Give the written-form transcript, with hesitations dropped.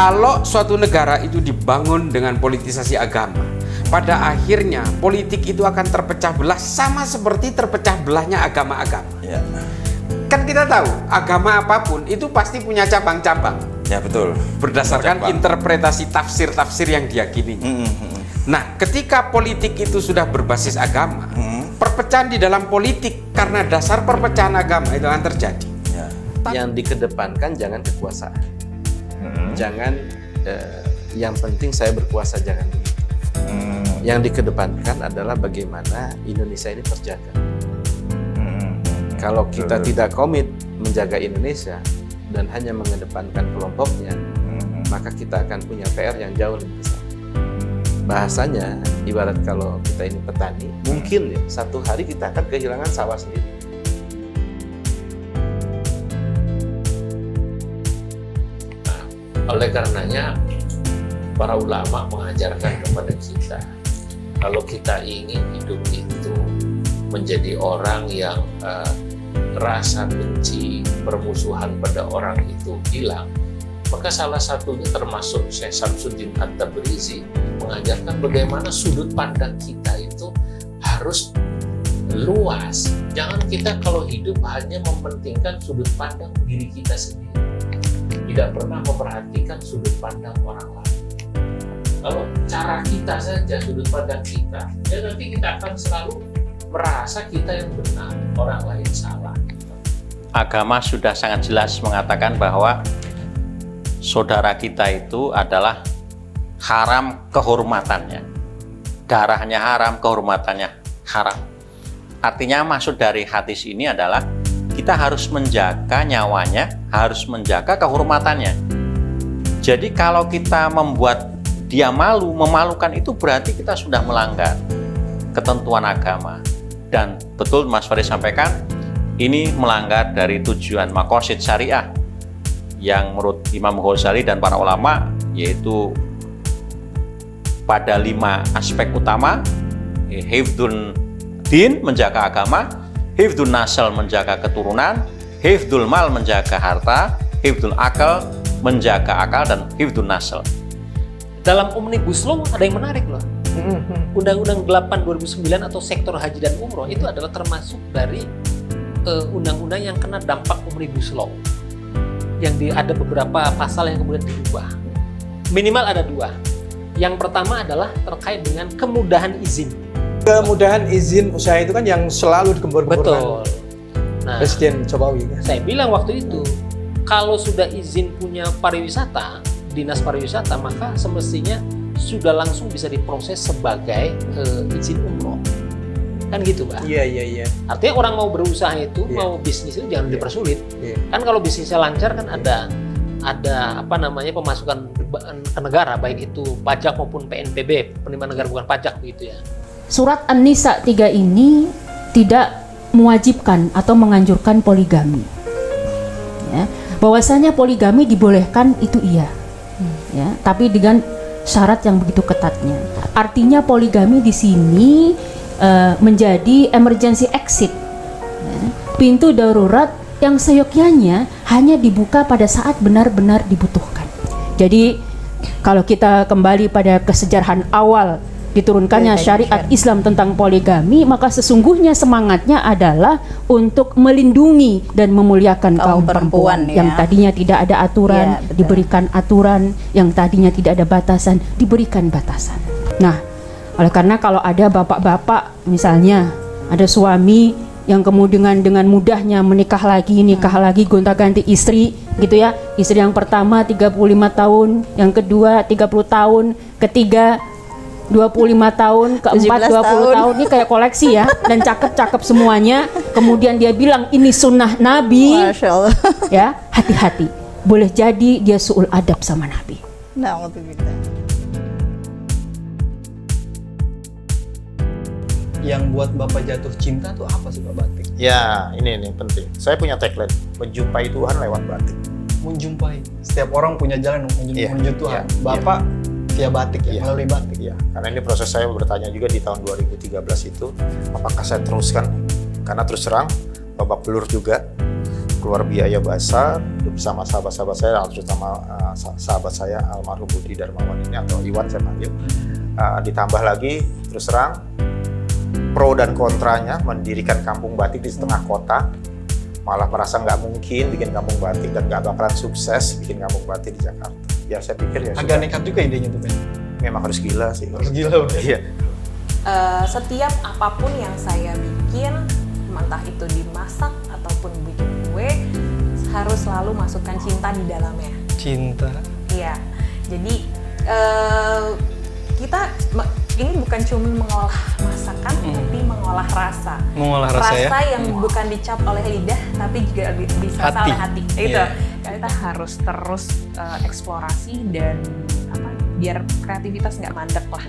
Kalau suatu negara itu dibangun dengan politisasi agama, pada akhirnya politik itu akan terpecah belah sama seperti terpecah belahnya agama-agama. Ya. Kan kita tahu agama apapun itu pasti punya cabang-cabang. Ya betul. Berdasarkan interpretasi tafsir-tafsir yang diyakini. Nah, ketika politik itu sudah berbasis agama, perpecahan di dalam politik karena dasar perpecahan agama itu akan terjadi. Ya. Yang dikedepankan jangan kekuasaan. Jangan yang penting saya berkuasa, jangan begitu. Yang dikedepankan adalah bagaimana Indonesia ini terjaga. Kalau kita tidak komit menjaga Indonesia dan hanya mengedepankan kelompoknya, maka kita akan punya PR yang jauh lebih besar. Bahasanya, ibarat kalau kita ini petani, mungkin ya satu hari kita akan kehilangan sawah sendiri. Oleh karenanya, para ulama mengajarkan kepada kita, kalau kita ingin hidup itu menjadi orang yang rasa benci, permusuhan pada orang itu hilang, maka salah satunya termasuk Syekh Samsuddin At-Tabrizi mengajarkan bagaimana sudut pandang kita itu harus luas. Jangan kita kalau hidup hanya mementingkan sudut pandang diri kita sendiri, tidak pernah memperhatikan sudut pandang orang lain. Kalau cara kita saja, sudut pandang kita, ya nanti kita akan selalu merasa kita yang benar, orang lain salah. Agama sudah sangat jelas mengatakan bahwa saudara kita itu adalah haram kehormatannya. Darahnya haram, kehormatannya haram. Artinya maksud dari hadis ini adalah kita harus menjaga nyawanya, harus menjaga kehormatannya. Jadi kalau kita membuat dia malu, memalukan, itu berarti kita sudah melanggar ketentuan agama. Dan betul Mas Farid sampaikan, ini melanggar dari tujuan maqasid syariah yang menurut Imam Ghazali dan para ulama, yaitu pada 5 aspek utama: hifdzun din, menjaga agama; hifdzun nasl, menjaga keturunan; hifdzul mal, menjaga harta; hifdzul akal, menjaga akal; dan hifdzun nasl. Dalam Omnibus Law ada yang menarik loh. Undang-Undang 8 2009 atau sektor haji dan umroh itu adalah termasuk dari undang-undang yang kena dampak Omnibus Law. Yang ada beberapa pasal yang kemudian dirubah. Minimal ada 2. Yang pertama adalah terkait dengan kemudahan izin. Kemudahan izin usaha itu kan yang selalu digembor-gemborkan. Betul. Nah, Presiden Jokowi. saya bilang waktu itu, kalau sudah izin punya pariwisata, dinas pariwisata, maka semestinya sudah langsung bisa diproses sebagai izin umroh. Kan gitu, Pak? Iya. Artinya orang mau berusaha itu, mau bisnis itu jangan dipersulit. Kan kalau bisnisnya lancar kan ada apa namanya pemasukan ke negara, baik itu pajak maupun PNBP, penerimaan negara bukan pajak, begitu ya. Surat An-Nisa 3 ini tidak mewajibkan atau menganjurkan poligami. Ya, bahwasanya poligami dibolehkan itu iya. Ya, tapi dengan syarat yang begitu ketatnya. Artinya poligami di sini menjadi emergency exit, ya, pintu darurat yang seyogyanya hanya dibuka pada saat benar-benar dibutuhkan. Jadi kalau kita kembali pada kesejarahan awal diturunkannya syariat Islam tentang poligami, maka sesungguhnya semangatnya adalah untuk melindungi dan memuliakan kaum perempuan yang tadinya tidak ada aturan, diberikan aturan, yang tadinya tidak ada batasan, diberikan batasan. Nah, oleh karena kalau ada bapak-bapak misalnya, ada suami yang kemudian dengan mudahnya nikah lagi, gonta-ganti istri gitu ya. Istri yang pertama 35 tahun, yang kedua 30 tahun, ketiga 25 tahun, keempat 20 tahun. Ini kayak koleksi ya, dan cakep-cakep semuanya. Kemudian dia bilang ini sunnah Nabi. Masya Allah. Ya, hati-hati. Boleh jadi dia su'ul adab sama Nabi. Yang buat Bapak jatuh cinta tuh apa sih Pak Batik? Ya, ini penting. Saya punya tagline, menjumpai Tuhan lewat batik. Menjumpai. Setiap orang punya jalan menuju Tuhan. Bapak via batik ya, melalui batik. Iya, karena ini proses saya bertanya juga di tahun 2013 itu, apakah saya teruskan? Karena terus terang, babak belur juga. keluar biaya besar bersama sahabat-sahabat saya, terutama sahabat saya almarhum Budi Darmawan ini atau Iwan saya panggil. Ditambah lagi terus terang pro dan kontranya mendirikan kampung batik di tengah kota, malah merasa nggak mungkin bikin kampung batik dan nggak bakalan sukses bikin kampung batik di Jakarta. Ya saya pikir ya Agak nekat juga idenya tuh, Ben. memang harus gila sih. Harus gila, Bro. Iya. Setiap apapun yang saya bikin, entah itu dimasak ataupun bikin kue, harus selalu masukkan cinta di dalamnya. Cinta. Iya, jadi kita ini bukan cuma mengolah masakan, tapi mengolah rasa. Mengolah rasa ya. yang bukan dicap oleh lidah, tapi juga bisa Hati. oleh hati. Itu. Iya. Kita harus terus eksplorasi dan biar kreativitas nggak mandek lah.